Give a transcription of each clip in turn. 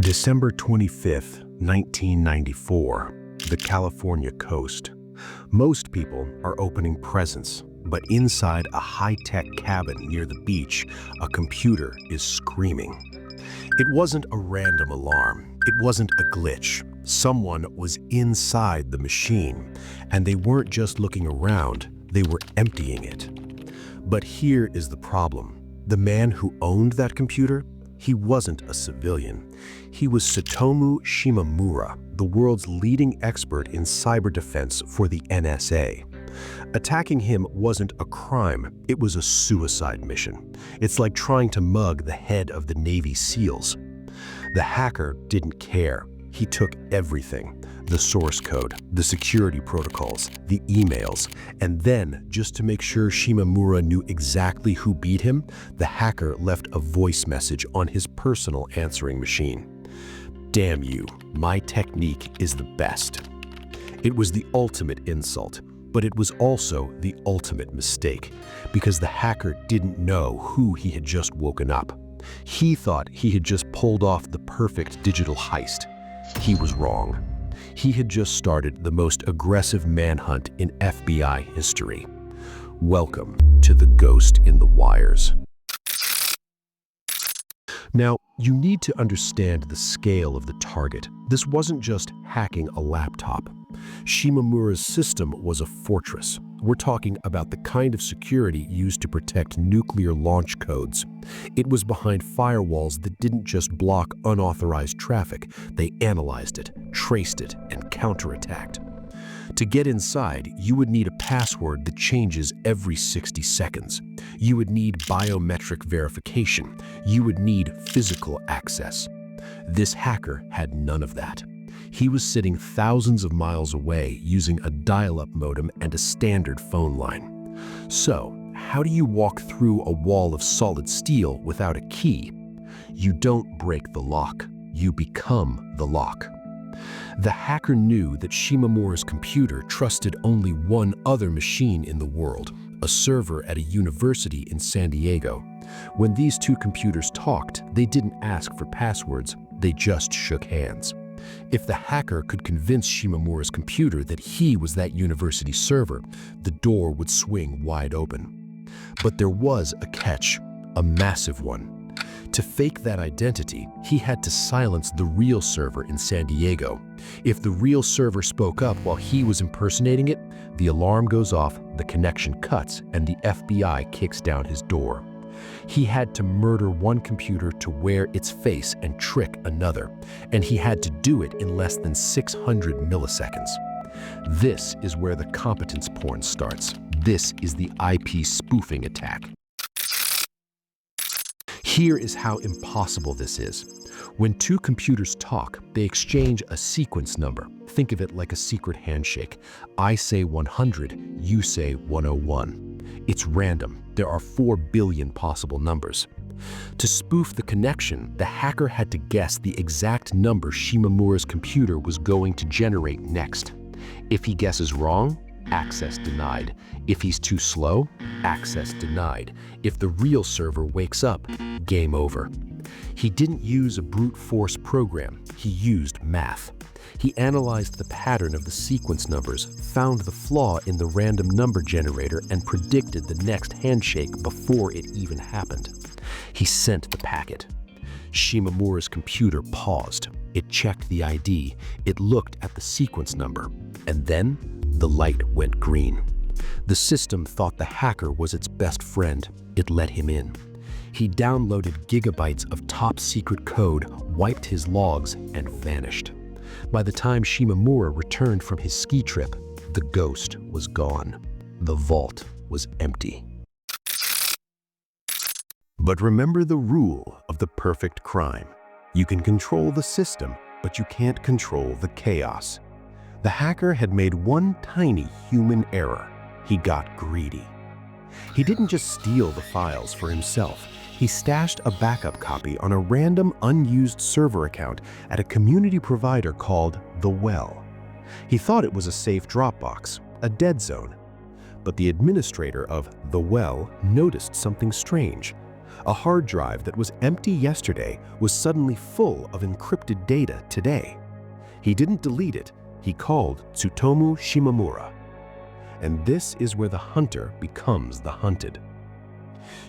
December 25th, 1994, the California coast. Most people are opening presents, but inside a high-tech cabin near the beach, a computer is screaming. It wasn't a random alarm. It wasn't a glitch. Someone was inside the machine, and they weren't just looking around, they were emptying it. But here is the problem. The man who owned that computer, he wasn't a civilian. He was Tsutomu Shimomura, the world's leading expert in cyber defense for the NSA. Attacking him wasn't a crime, it was a suicide mission. It's like trying to mug the head of the Navy SEALs. The hacker didn't care. He took everything. The source code, the security protocols, the emails, and then, just to make sure Shimomura knew exactly who beat him, the hacker left a voice message on his personal answering machine. "Damn you, my technique is the best." It was the ultimate insult, but it was also the ultimate mistake, because the hacker didn't know who he had just woken up. He thought he had just pulled off the perfect digital heist. He was wrong. He had just started the most aggressive manhunt in FBI history. Welcome to the Ghost in the Wires. Now, you need to understand the scale of the target. This wasn't just hacking a laptop. Shimomura's system was a fortress. We're talking about the kind of security used to protect nuclear launch codes. It was behind firewalls that didn't just block unauthorized traffic, they analyzed it, traced it, and counterattacked. To get inside, you would need a password that changes every 60 seconds. You would need biometric verification. You would need physical access. This hacker had none of that. He was sitting thousands of miles away using a dial-up modem and a standard phone line. So, how do you walk through a wall of solid steel without a key? You don't break the lock. You become the lock. The hacker knew that Shimomura's computer trusted only one other machine in the world, a server at a university in San Diego. When these two computers talked, they didn't ask for passwords, they just shook hands. If the hacker could convince Shimomura's computer that he was that university server, the door would swing wide open. But there was a catch, a massive one. To fake that identity, he had to silence the real server in San Diego. If the real server spoke up while he was impersonating it, the alarm goes off, the connection cuts, and the FBI kicks down his door. He had to murder one computer to wear its face and trick another, and he had to do it in less than 600 milliseconds. This is where the competence porn starts. This is the IP spoofing attack. Here is how impossible this is. When two computers talk, they exchange a sequence number. Think of it like a secret handshake. I say 100, you say 101. It's random. There are 4 billion possible numbers. To spoof the connection, the hacker had to guess the exact number Shimomura's computer was going to generate next. If he guesses wrong, access denied. If he's too slow, access denied. If the real server wakes up, game over. He didn't use a brute force program, he used math. He analyzed the pattern of the sequence numbers, found the flaw in the random number generator, and predicted the next handshake before it even happened. He sent the packet. Shimomura's computer paused. It checked the ID, it looked at the sequence number, and then the light went green. The system thought the hacker was its best friend. It let him in. He downloaded gigabytes of top-secret code, wiped his logs, and vanished. By the time Shimomura returned from his ski trip, the ghost was gone. The vault was empty. But remember the rule of the perfect crime. You can control the system, but you can't control the chaos. The hacker had made one tiny human error. He got greedy. He didn't just steal the files for himself. He stashed a backup copy on a random unused server account at a community provider called The Well. He thought it was a safe Dropbox, a dead zone. But the administrator of The Well noticed something strange. A hard drive that was empty yesterday was suddenly full of encrypted data today. He didn't delete it, he called Tsutomu Shimomura. And this is where the hunter becomes the hunted.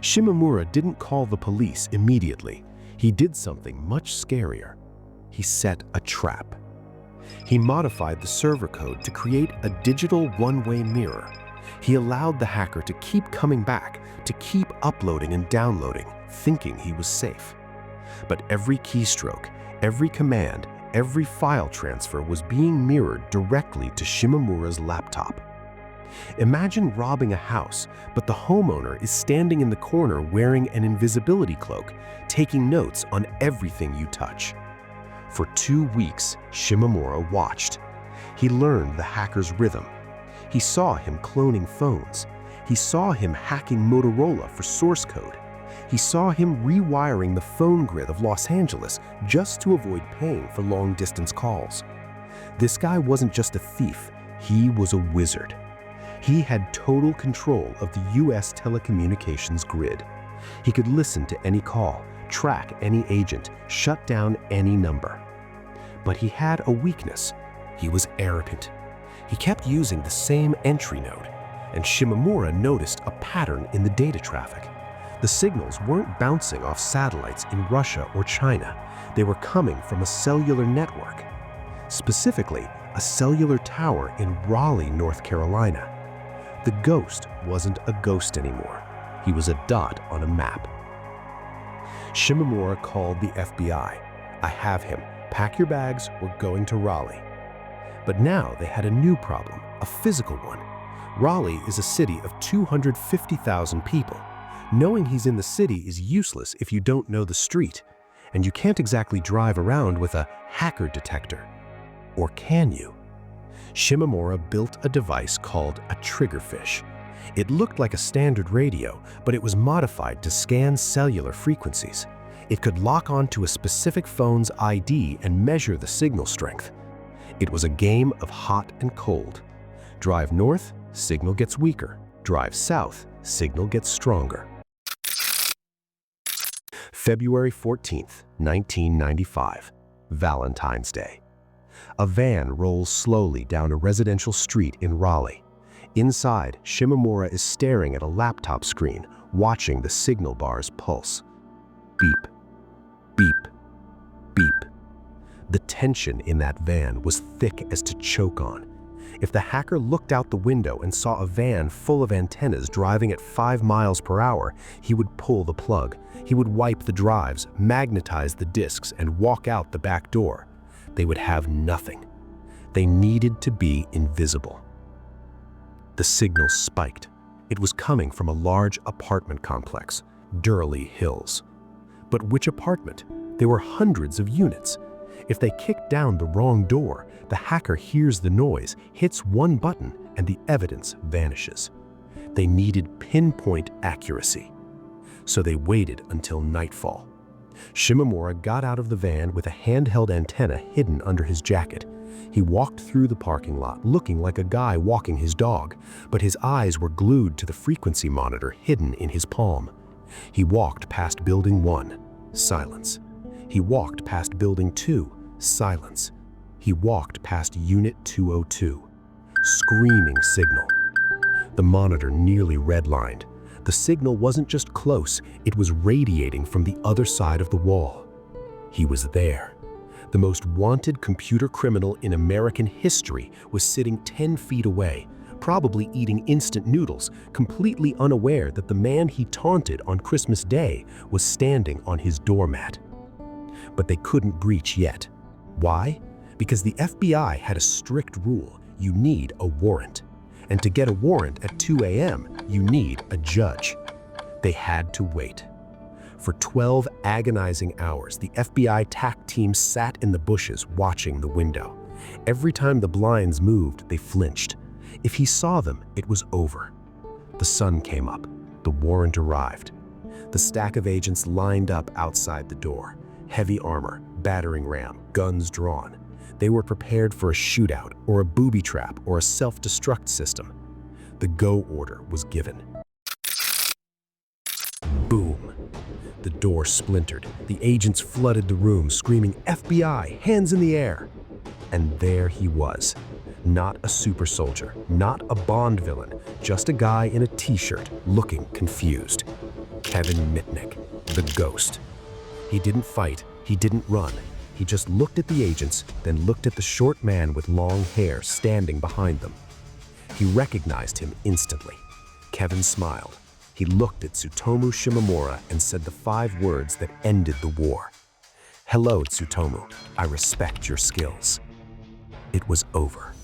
Shimomura didn't call the police immediately. He did something much scarier. He set a trap. He modified the server code to create a digital one-way mirror. He allowed the hacker to keep coming back, to keep uploading and downloading, thinking he was safe. But every keystroke, every command, every file transfer was being mirrored directly to Shimomura's laptop. Imagine robbing a house, but the homeowner is standing in the corner wearing an invisibility cloak, taking notes on everything you touch. For 2 weeks, Shimomura watched. He learned the hacker's rhythm. He saw him cloning phones. He saw him hacking Motorola for source code. He saw him rewiring the phone grid of Los Angeles just to avoid paying for long-distance calls. This guy wasn't just a thief, he was a wizard. He had total control of the US telecommunications grid. He could listen to any call, track any agent, shut down any number. But he had a weakness. He was arrogant. He kept using the same entry node, and Shimomura noticed a pattern in the data traffic. The signals weren't bouncing off satellites in Russia or China. They were coming from a cellular network, specifically a cellular tower in Raleigh, North Carolina. The ghost wasn't a ghost anymore. He was a dot on a map. Shimomura called the FBI. "I have him. Pack your bags, we're going to Raleigh." But now they had a new problem, a physical one. Raleigh is a city of 250,000 people. Knowing he's in the city is useless if you don't know the street, and you can't exactly drive around with a hacker detector. Or can you? Shimomura built a device called a triggerfish. It looked like a standard radio, but it was modified to scan cellular frequencies. It could lock onto a specific phone's ID and measure the signal strength. It was a game of hot and cold. Drive north, signal gets weaker. Drive south, signal gets stronger. February 14th, 1995, Valentine's Day. A van rolls slowly down a residential street in Raleigh. Inside, Shimomura is staring at a laptop screen, watching the signal bars pulse. Beep, beep, beep. The tension in that van was thick as to choke on. If the hacker looked out the window and saw a van full of antennas driving at 5 miles per hour, he would pull the plug. He would wipe the drives, magnetize the disks, and walk out the back door. They would have nothing. They needed to be invisible. The signal spiked. It was coming from a large apartment complex, Raleigh Hills. But which apartment? There were hundreds of units. If they kicked down the wrong door, the hacker hears the noise, hits one button, and the evidence vanishes. They needed pinpoint accuracy. So they waited until nightfall. Shimomura got out of the van with a handheld antenna hidden under his jacket. He walked through the parking lot looking like a guy walking his dog, but his eyes were glued to the frequency monitor hidden in his palm. He walked past Building 1, silence. He walked past Building 2, silence. He walked past Unit 202, screaming signal. The monitor nearly redlined. The signal wasn't just close, it was radiating from the other side of the wall. He was there. The most wanted computer criminal in American history was sitting 10 feet away, probably eating instant noodles, completely unaware that the man he taunted on Christmas Day was standing on his doormat. But they couldn't breach yet. Why? Because the FBI had a strict rule: you need a warrant. And to get a warrant at 2 a.m., you need a judge. They had to wait. For 12 agonizing hours, the FBI TAC team sat in the bushes watching the window. Every time the blinds moved, they flinched. If he saw them, it was over. The sun came up. The warrant arrived. The stack of agents lined up outside the door. Heavy armor, battering ram, guns drawn. They were prepared for a shootout or a booby trap or a self-destruct system. The go order was given. Boom. The door splintered. The agents flooded the room, screaming, "FBI, hands in the air!" And there he was. Not a super soldier, not a Bond villain, just a guy in a t-shirt looking confused. Kevin Mitnick, the ghost. He didn't fight, he didn't run. He just looked at the agents, then looked at the short man with long hair standing behind them. He recognized him instantly. Kevin smiled. He looked at Tsutomu Shimomura and said the 5 words that ended the war. "Hello, Tsutomu. I respect your skills." It was over.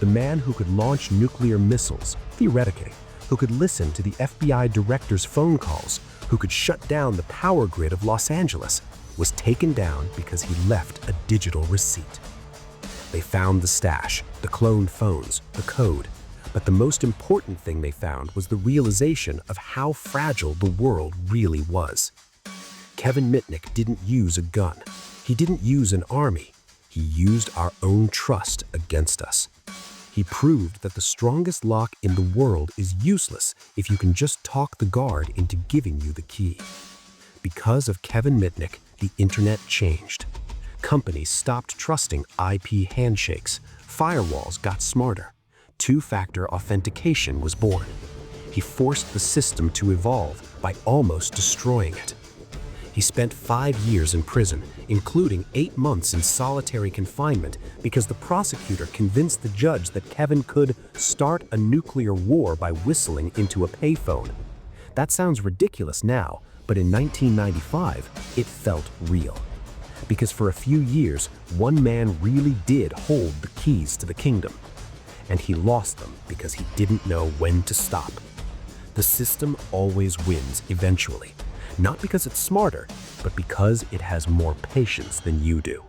The man who could launch nuclear missiles, theoretically, who could listen to the FBI director's phone calls, who could shut down the power grid of Los Angeles, was taken down because he left a digital receipt. They found the stash, the cloned phones, the code, but the most important thing they found was the realization of how fragile the world really was. Kevin Mitnick didn't use a gun. He didn't use an army. He used our own trust against us. He proved that the strongest lock in the world is useless if you can just talk the guard into giving you the key. Because of Kevin Mitnick, the internet changed. Companies stopped trusting IP handshakes. Firewalls got smarter. Two-factor authentication was born. He forced the system to evolve by almost destroying it. He spent 5 years in prison, including 8 months in solitary confinement because the prosecutor convinced the judge that Kevin could start a nuclear war by whistling into a payphone. That sounds ridiculous now, but in 1995, it felt real. Because for a few years, one man really did hold the keys to the kingdom. And he lost them because he didn't know when to stop. The system always wins eventually. Not because it's smarter, but because it has more patience than you do.